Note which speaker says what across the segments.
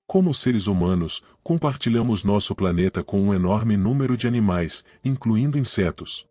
Speaker 1: Como seres humanos, compartilhamos nosso planeta com um enorme número de animais, incluindo insetos.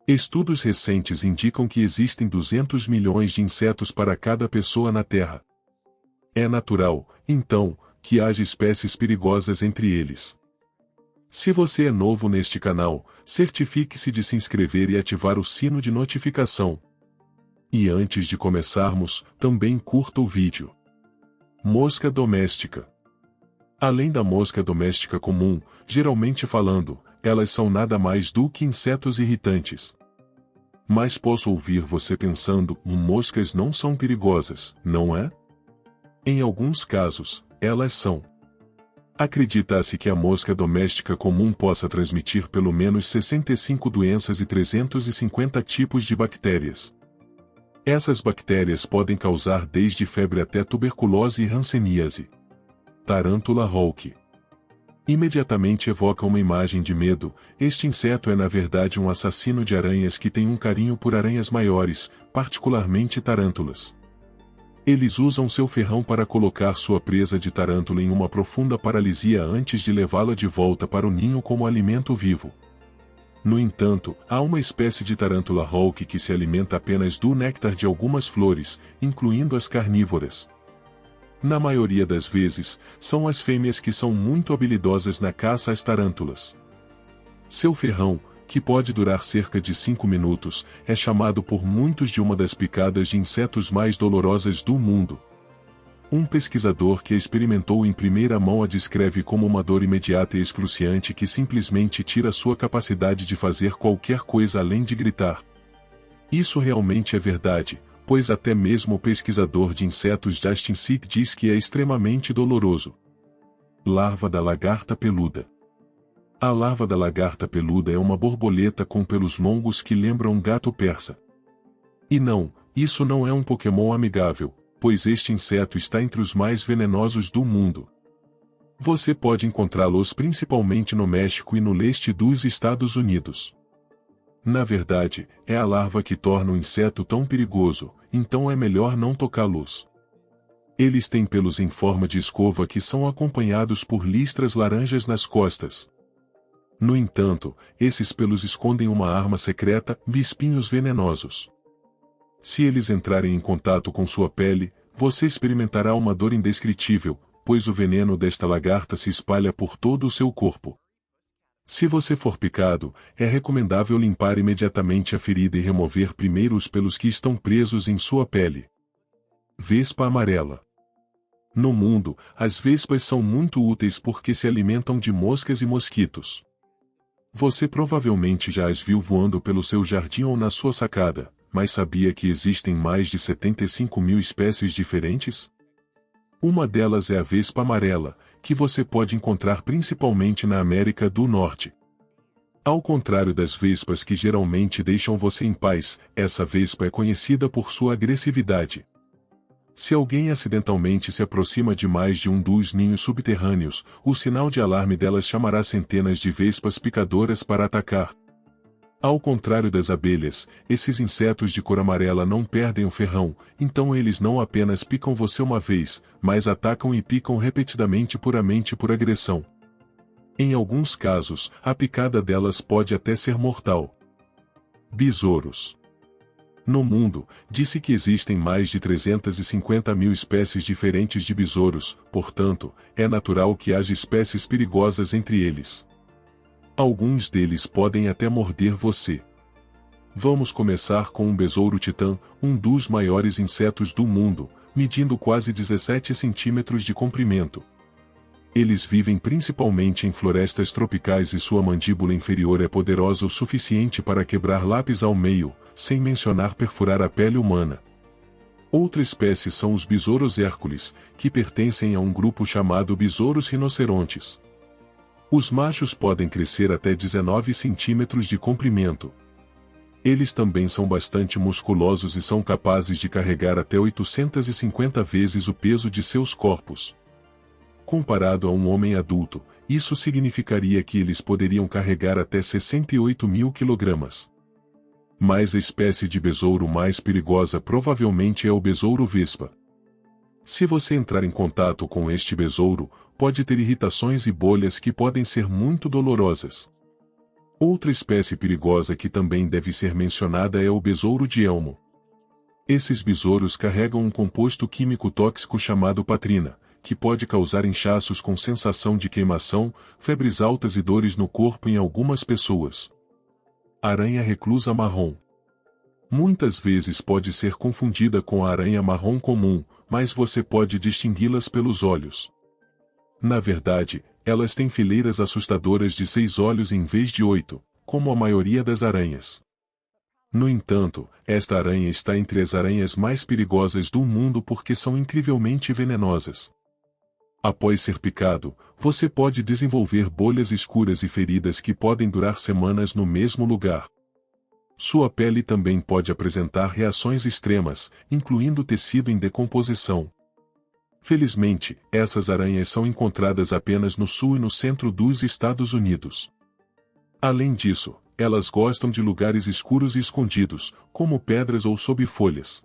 Speaker 1: Estudos recentes indicam que existem 200 milhões de insetos para cada pessoa na Terra. É natural, então, que haja espécies perigosas entre eles. Se você é novo neste canal, certifique-se de se inscrever e ativar o sino de notificação. E antes de começarmos, também curta o vídeo. Mosca doméstica. Além da mosca doméstica comum, geralmente falando, elas são nada mais do que insetos irritantes. Mas posso ouvir você pensando, moscas não são perigosas, não é? Em alguns casos, elas são. Acredita-se que a mosca doméstica comum possa transmitir pelo menos 65 doenças e 350 tipos de bactérias. Essas bactérias podem causar desde febre até tuberculose e hanseníase. Tarântula hawk. Imediatamente evoca uma imagem de medo. Este inseto é na verdade um assassino de aranhas que tem um carinho por aranhas maiores, particularmente tarântulas. Eles usam seu ferrão para colocar sua presa de tarântula em uma profunda paralisia antes de levá-la de volta para o ninho como alimento vivo. No entanto, há uma espécie de tarântula hawk que se alimenta apenas do néctar de algumas flores, incluindo as carnívoras. Na maioria das vezes, são as fêmeas que são muito habilidosas na caça às tarântulas. Seu ferrão, que pode durar cerca de 5 minutos, é chamado por muitos de uma das picadas de insetos mais dolorosas do mundo. Um pesquisador que a experimentou em primeira mão a descreve como uma dor imediata e excruciante que simplesmente tira sua capacidade de fazer qualquer coisa além de gritar. Isso realmente é verdade, pois até mesmo o pesquisador de insetos Justin Sick diz que é extremamente doloroso. Larva da lagarta peluda. A larva da lagarta peluda é uma borboleta com pelos longos que lembram um gato persa. E não, isso não é um Pokémon amigável, pois este inseto está entre os mais venenosos do mundo. Você pode encontrá-los principalmente no México e no leste dos Estados Unidos. Na verdade, é a larva que torna o inseto tão perigoso, então é melhor não tocá-los. Eles têm pelos em forma de escova que são acompanhados por listras laranjas nas costas. No entanto, esses pelos escondem uma arma secreta, espinhos venenosos. Se eles entrarem em contato com sua pele, você experimentará uma dor indescritível, pois o veneno desta lagarta se espalha por todo o seu corpo. Se você for picado, é recomendável limpar imediatamente a ferida e remover primeiro os pelos que estão presos em sua pele. Vespa amarela. No mundo, as vespas são muito úteis porque se alimentam de moscas e mosquitos. Você provavelmente já as viu voando pelo seu jardim ou na sua sacada, mas sabia que existem mais de 75 mil espécies diferentes? Uma delas é a vespa amarela, que você pode encontrar principalmente na América do Norte. Ao contrário das vespas que geralmente deixam você em paz, essa vespa é conhecida por sua agressividade. Se alguém acidentalmente se aproxima de mais de um dos ninhos subterrâneos, o sinal de alarme delas chamará centenas de vespas picadoras para atacar. Ao contrário das abelhas, esses insetos de cor amarela não perdem o ferrão, então eles não apenas picam você uma vez, mas atacam e picam repetidamente puramente por agressão. Em alguns casos, a picada delas pode até ser mortal. Besouros. No mundo, disse que existem mais de 350 mil espécies diferentes de besouros, portanto, é natural que haja espécies perigosas entre eles. Alguns deles podem até morder você. Vamos começar com um besouro titã, um dos maiores insetos do mundo, medindo quase 17 centímetros de comprimento. Eles vivem principalmente em florestas tropicais e sua mandíbula inferior é poderosa o suficiente para quebrar lápis ao meio, sem mencionar perfurar a pele humana. Outra espécie são os besouros hércules, que pertencem a um grupo chamado besouros rinocerontes. Os machos podem crescer até 19 centímetros de comprimento. Eles também são bastante musculosos e são capazes de carregar até 850 vezes o peso de seus corpos. Comparado a um homem adulto, isso significaria que eles poderiam carregar até 68 mil quilogramas. Mas a espécie de besouro mais perigosa provavelmente é o besouro vespa. Se você entrar em contato com este besouro, pode ter irritações e bolhas que podem ser muito dolorosas. Outra espécie perigosa que também deve ser mencionada é o besouro de elmo. Esses besouros carregam um composto químico tóxico chamado patrina, que pode causar inchaços com sensação de queimação, febres altas e dores no corpo em algumas pessoas. Aranha reclusa marrom. Muitas vezes pode ser confundida com a aranha marrom comum, mas você pode distingui-las pelos olhos. Na verdade, elas têm fileiras assustadoras de 6 olhos em vez de 8, como a maioria das aranhas. No entanto, esta aranha está entre as aranhas mais perigosas do mundo porque são incrivelmente venenosas. Após ser picado, você pode desenvolver bolhas escuras e feridas que podem durar semanas no mesmo lugar. Sua pele também pode apresentar reações extremas, incluindo tecido em decomposição. Felizmente, essas aranhas são encontradas apenas no sul e no centro dos Estados Unidos. Além disso, elas gostam de lugares escuros e escondidos, como pedras ou sob folhas.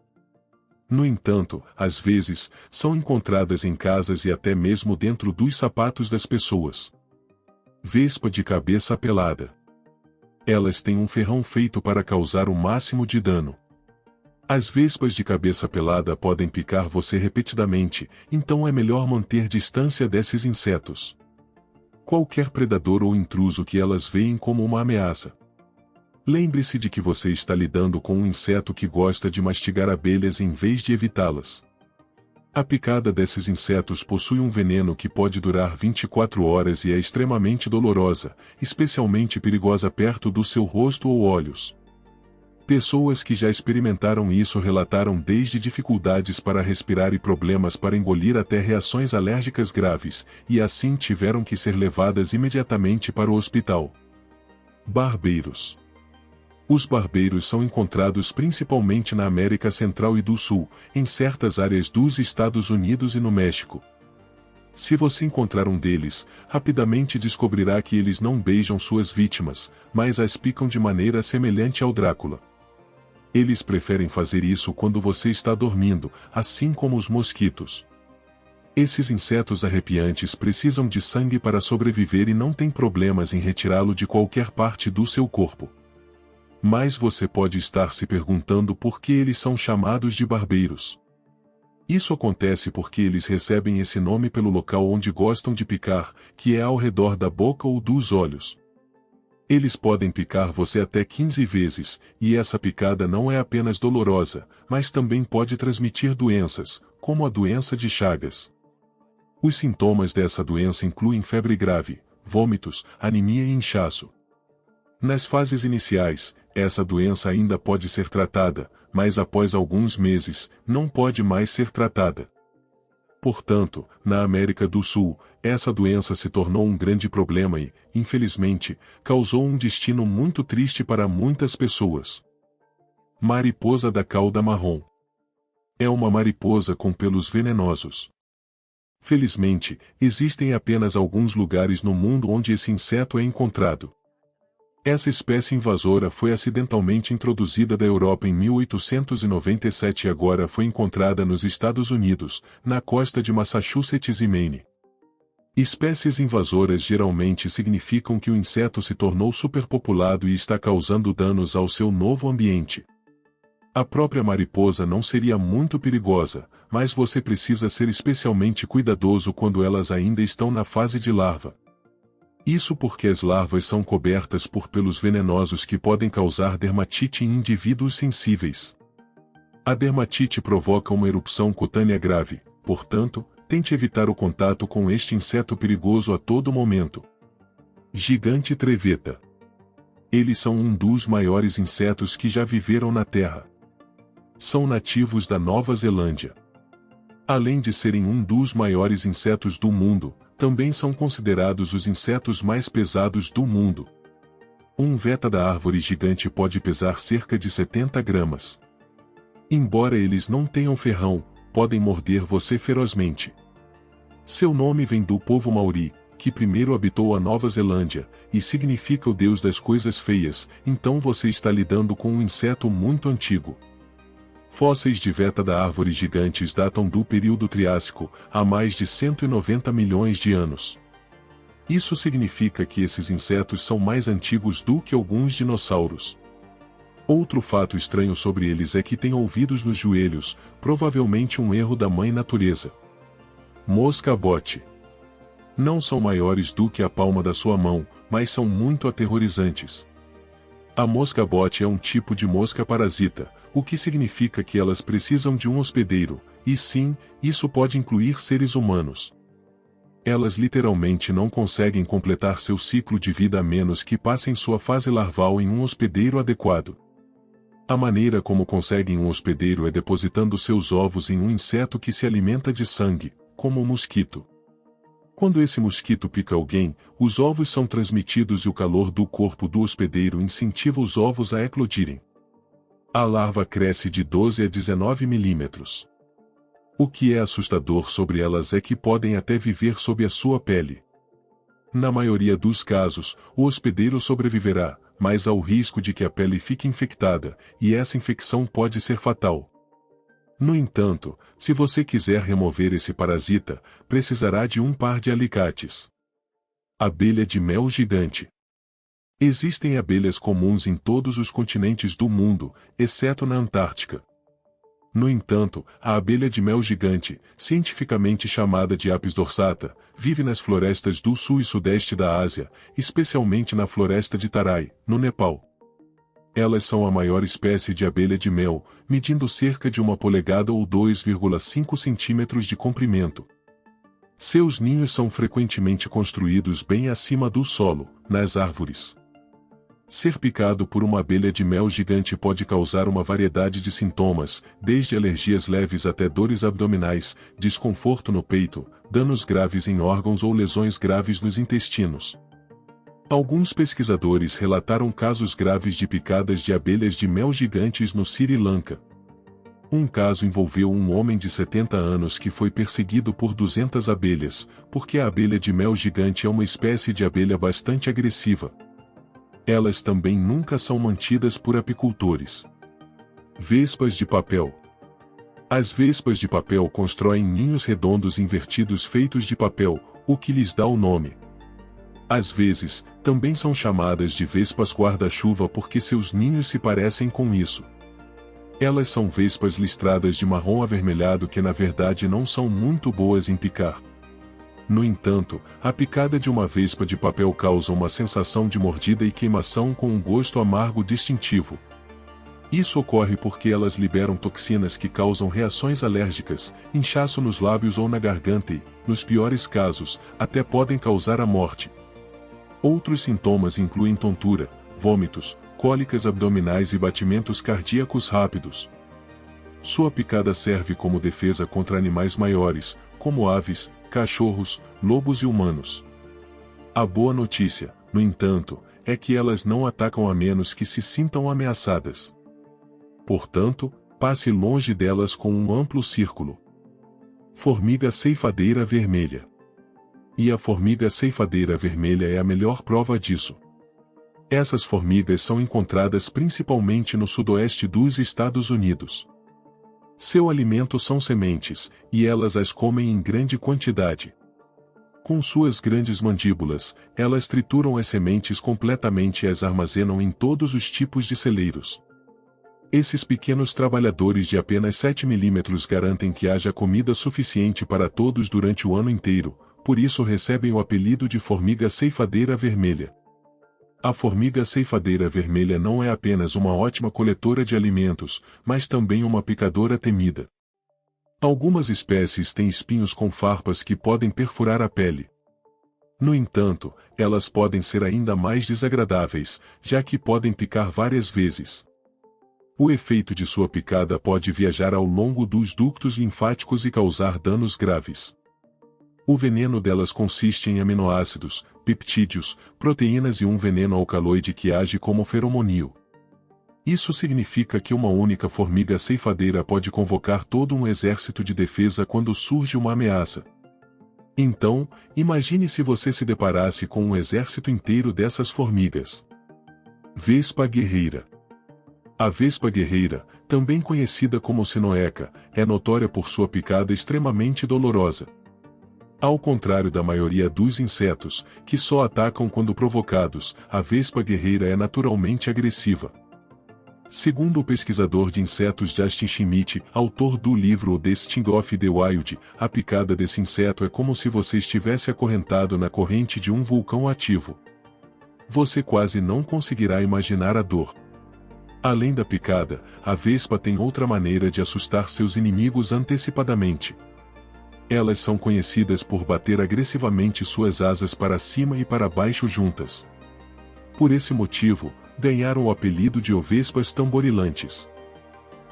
Speaker 1: No entanto, às vezes, são encontradas em casas e até mesmo dentro dos sapatos das pessoas. Vespa de cabeça pelada. Elas têm um ferrão feito para causar o máximo de dano. As vespas de cabeça pelada podem picar você repetidamente, então é melhor manter distância desses insetos. Qualquer predador ou intruso que elas veem como uma ameaça. Lembre-se de que você está lidando com um inseto que gosta de mastigar abelhas em vez de evitá-las. A picada desses insetos possui um veneno que pode durar 24 horas e é extremamente dolorosa, especialmente perigosa perto do seu rosto ou olhos. Pessoas que já experimentaram isso relataram desde dificuldades para respirar e problemas para engolir até reações alérgicas graves, e assim tiveram que ser levadas imediatamente para o hospital. Barbeiros. Os barbeiros são encontrados principalmente na América Central e do Sul, em certas áreas dos Estados Unidos e no México. Se você encontrar um deles, rapidamente descobrirá que eles não beijam suas vítimas, mas as picam de maneira semelhante ao Drácula. Eles preferem fazer isso quando você está dormindo, assim como os mosquitos. Esses insetos arrepiantes precisam de sangue para sobreviver e não têm problemas em retirá-lo de qualquer parte do seu corpo. Mas você pode estar se perguntando por que eles são chamados de barbeiros. Isso acontece porque eles recebem esse nome pelo local onde gostam de picar, que é ao redor da boca ou dos olhos. Eles podem picar você até 15 vezes, e essa picada não é apenas dolorosa, mas também pode transmitir doenças, como a doença de Chagas. Os sintomas dessa doença incluem febre grave, vômitos, anemia e inchaço. Nas fases iniciais, essa doença ainda pode ser tratada, mas após alguns meses, não pode mais ser tratada. Portanto, na América do Sul, essa doença se tornou um grande problema e, infelizmente, causou um destino muito triste para muitas pessoas. Mariposa da cauda marrom. É uma mariposa com pelos venenosos. Felizmente, existem apenas alguns lugares no mundo onde esse inseto é encontrado. Essa espécie invasora foi acidentalmente introduzida da Europa em 1897 e agora foi encontrada nos Estados Unidos, na costa de Massachusetts e Maine. Espécies invasoras geralmente significam que o inseto se tornou superpopulado e está causando danos ao seu novo ambiente. A própria mariposa não seria muito perigosa, mas você precisa ser especialmente cuidadoso quando elas ainda estão na fase de larva. Isso porque as larvas são cobertas por pelos venenosos que podem causar dermatite em indivíduos sensíveis. A dermatite provoca uma erupção cutânea grave, portanto, tente evitar o contato com este inseto perigoso a todo momento. Gigante treveta. Eles são um dos maiores insetos que já viveram na Terra. São nativos da Nova Zelândia. Além de serem um dos maiores insetos do mundo, também são considerados os insetos mais pesados do mundo. Um veta da árvore gigante pode pesar cerca de 70 gramas. Embora eles não tenham ferrão, podem morder você ferozmente. Seu nome vem do povo Maori, que primeiro habitou a Nova Zelândia, e significa o deus das coisas feias, então você está lidando com um inseto muito antigo. Fósseis de veta da árvore gigantes datam do período Triássico, há mais de 190 milhões de anos. Isso significa que esses insetos são mais antigos do que alguns dinossauros. Outro fato estranho sobre eles é que têm ouvidos nos joelhos, provavelmente um erro da mãe natureza. Mosca-bote. Não são maiores do que a palma da sua mão, mas são muito aterrorizantes. A mosca-bote é um tipo de mosca parasita, o que significa que elas precisam de um hospedeiro, e sim, isso pode incluir seres humanos. Elas literalmente não conseguem completar seu ciclo de vida a menos que passem sua fase larval em um hospedeiro adequado. A maneira como conseguem um hospedeiro é depositando seus ovos em um inseto que se alimenta de sangue, como o mosquito. Quando esse mosquito pica alguém, os ovos são transmitidos e o calor do corpo do hospedeiro incentiva os ovos a eclodirem. A larva cresce de 12 a 19 milímetros. O que é assustador sobre elas é que podem até viver sob a sua pele. Na maioria dos casos, o hospedeiro sobreviverá, mas há o risco de que a pele fique infectada, e essa infecção pode ser fatal. No entanto, se você quiser remover esse parasita, precisará de um par de alicates. Abelha de mel gigante. Existem abelhas comuns em todos os continentes do mundo, exceto na Antártica. No entanto, a abelha de mel gigante, cientificamente chamada de Apis dorsata, vive nas florestas do sul e sudeste da Ásia, especialmente na floresta de Tarai, no Nepal. Elas são a maior espécie de abelha de mel, medindo cerca de 1 polegada ou 2,5 centímetros de comprimento. Seus ninhos são frequentemente construídos bem acima do solo, nas árvores. Ser picado por uma abelha de mel gigante pode causar uma variedade de sintomas, desde alergias leves até dores abdominais, desconforto no peito, danos graves em órgãos ou lesões graves nos intestinos. Alguns pesquisadores relataram casos graves de picadas de abelhas de mel gigantes no Sri Lanka. Um caso envolveu um homem de 70 anos que foi perseguido por 200 abelhas, porque a abelha de mel gigante é uma espécie de abelha bastante agressiva. Elas também nunca são mantidas por apicultores. Vespas de papel. As vespas de papel constroem ninhos redondos invertidos feitos de papel, o que lhes dá o nome. Às vezes, também são chamadas de vespas guarda-chuva porque seus ninhos se parecem com isso. Elas são vespas listradas de marrom avermelhado que na verdade não são muito boas em picar. No entanto, a picada de uma vespa de papel causa uma sensação de mordida e queimação com um gosto amargo distintivo. Isso ocorre porque elas liberam toxinas que causam reações alérgicas, inchaço nos lábios ou na garganta e, nos piores casos, até podem causar a morte. Outros sintomas incluem tontura, vômitos, cólicas abdominais e batimentos cardíacos rápidos. Sua picada serve como defesa contra animais maiores, como aves, cachorros, lobos e humanos. A boa notícia, no entanto, é que elas não atacam a menos que se sintam ameaçadas. Portanto, passe longe delas com um amplo círculo. Formiga ceifadeira vermelha. E a formiga ceifadeira vermelha é a melhor prova disso. Essas formigas são encontradas principalmente no sudoeste dos Estados Unidos. Seu alimento são sementes, e elas as comem em grande quantidade. Com suas grandes mandíbulas, elas trituram as sementes completamente e as armazenam em todos os tipos de celeiros. Esses pequenos trabalhadores de apenas 7 milímetros garantem que haja comida suficiente para todos durante o ano inteiro, por isso recebem o apelido de formiga ceifadeira vermelha. A formiga ceifadeira vermelha não é apenas uma ótima coletora de alimentos, mas também uma picadora temida. Algumas espécies têm espinhos com farpas que podem perfurar a pele. No entanto, elas podem ser ainda mais desagradáveis, já que podem picar várias vezes. O efeito de sua picada pode viajar ao longo dos ductos linfáticos e causar danos graves. O veneno delas consiste em aminoácidos, peptídeos, proteínas e um veneno alcaloide que age como feromonio. Isso significa que uma única formiga ceifadeira pode convocar todo um exército de defesa quando surge uma ameaça. Então, imagine se você se deparasse com um exército inteiro dessas formigas. Vespa guerreira. A vespa guerreira, também conhecida como sinoeca, é notória por sua picada extremamente dolorosa. Ao contrário da maioria dos insetos, que só atacam quando provocados, a vespa guerreira é naturalmente agressiva. Segundo o pesquisador de insetos Justin Schmidt, autor do livro The Sting of the Wild, a picada desse inseto é como se você estivesse acorrentado na corrente de um vulcão ativo. Você quase não conseguirá imaginar a dor. Além da picada, a vespa tem outra maneira de assustar seus inimigos antecipadamente. Elas são conhecidas por bater agressivamente suas asas para cima e para baixo juntas. Por esse motivo, ganharam o apelido de vespas tamborilantes.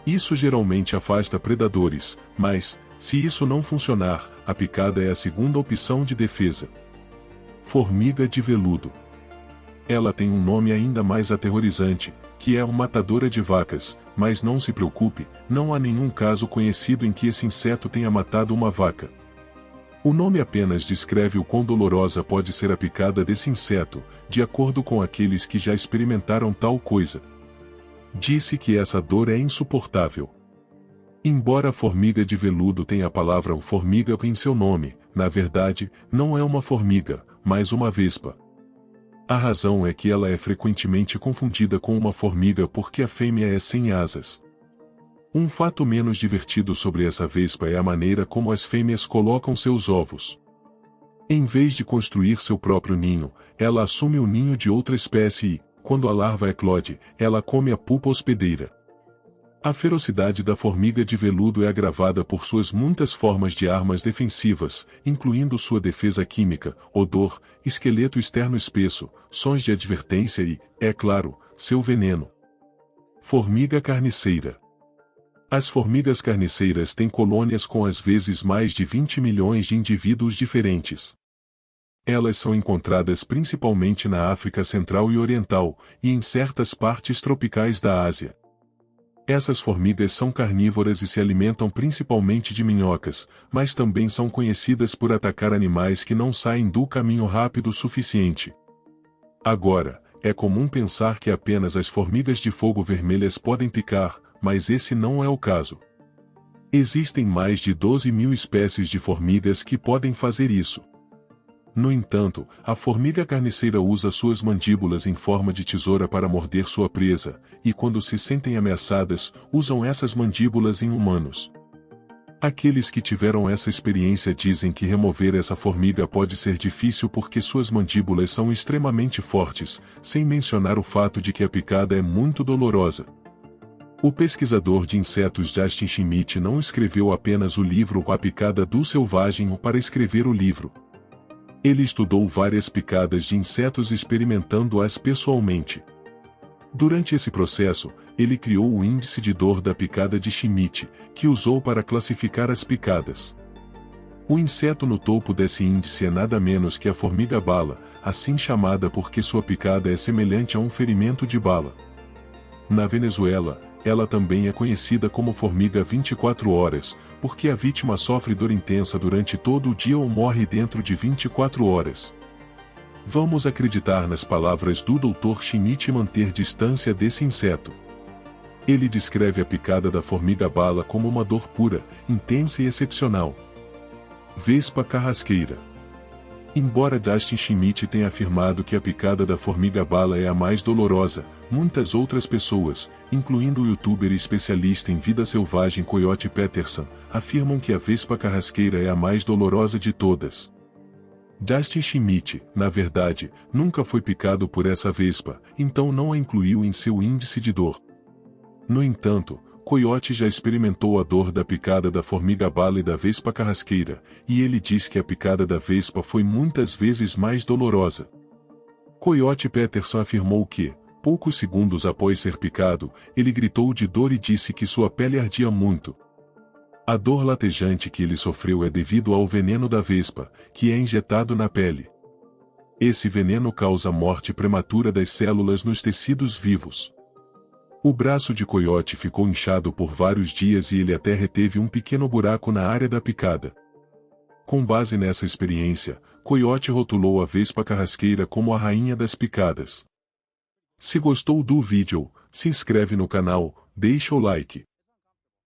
Speaker 1: Isso geralmente afasta predadores, mas, se isso não funcionar, a picada é a segunda opção de defesa. Formiga de veludo. Ela tem um nome ainda mais aterrorizante, que é uma matadora de vacas, mas não se preocupe, não há nenhum caso conhecido em que esse inseto tenha matado uma vaca. O nome apenas descreve o quão dolorosa pode ser a picada desse inseto, de acordo com aqueles que já experimentaram tal coisa. Disse que essa dor é insuportável. Embora a formiga de veludo tenha a palavra formiga em seu nome, na verdade, não é uma formiga, mas uma vespa. A razão é que ela é frequentemente confundida com uma formiga porque a fêmea é sem asas. Um fato menos divertido sobre essa vespa é a maneira como as fêmeas colocam seus ovos. Em vez de construir seu próprio ninho, ela assume o ninho de outra espécie e, quando a larva eclode, ela come a pupa hospedeira. A ferocidade da formiga de veludo é agravada por suas muitas formas de armas defensivas, incluindo sua defesa química, odor, esqueleto externo espesso, sons de advertência e, é claro, seu veneno. Formiga carniceira. As formigas carniceiras têm colônias com às vezes mais de 20 milhões de indivíduos diferentes. Elas são encontradas principalmente na África Central e Oriental, e em certas partes tropicais da Ásia. Essas formigas são carnívoras e se alimentam principalmente de minhocas, mas também são conhecidas por atacar animais que não saem do caminho rápido o suficiente. Agora, é comum pensar que apenas as formigas de fogo vermelhas podem picar, mas esse não é o caso. Existem mais de 12 mil espécies de formigas que podem fazer isso. No entanto, a formiga carniceira usa suas mandíbulas em forma de tesoura para morder sua presa, e quando se sentem ameaçadas, usam essas mandíbulas em humanos. Aqueles que tiveram essa experiência dizem que remover essa formiga pode ser difícil porque suas mandíbulas são extremamente fortes, sem mencionar o fato de que a picada é muito dolorosa. O pesquisador de insetos Justin Schmidt não escreveu apenas o livro A Picada do Selvagem para escrever o livro. Ele estudou várias picadas de insetos experimentando-as pessoalmente. Durante esse processo, ele criou o índice de dor da picada de Schmidt, que usou para classificar as picadas. O inseto no topo desse índice é nada menos que a formiga-bala, assim chamada porque sua picada é semelhante a um ferimento de bala. Na Venezuela, ela também é conhecida como formiga 24 horas, porque a vítima sofre dor intensa durante todo o dia ou morre dentro de 24 horas. Vamos acreditar nas palavras do Dr. Schmidt e manter distância desse inseto. Ele descreve a picada da formiga-bala como uma dor pura, intensa e excepcional. Vespa carrasqueira. Embora Justin Schmidt tenha afirmado que a picada da formiga-bala é a mais dolorosa, muitas outras pessoas, incluindo o youtuber e especialista em vida selvagem Coyote Peterson, afirmam que a vespa carrasqueira é a mais dolorosa de todas. Justin Schmidt, na verdade, nunca foi picado por essa vespa, então não a incluiu em seu índice de dor. No entanto, Coyote já experimentou a dor da picada da formiga-bala e da vespa carrasqueira, e ele diz que a picada da vespa foi muitas vezes mais dolorosa. Coyote Peterson afirmou que, poucos segundos após ser picado, ele gritou de dor e disse que sua pele ardia muito. A dor latejante que ele sofreu é devido ao veneno da vespa, que é injetado na pele. Esse veneno causa morte prematura das células nos tecidos vivos. O braço de Coyote ficou inchado por vários dias e ele até reteve um pequeno buraco na área da picada. Com base nessa experiência, Coyote rotulou a vespa carrasqueira como a rainha das picadas. Se gostou do vídeo, se inscreve no canal, deixa o like.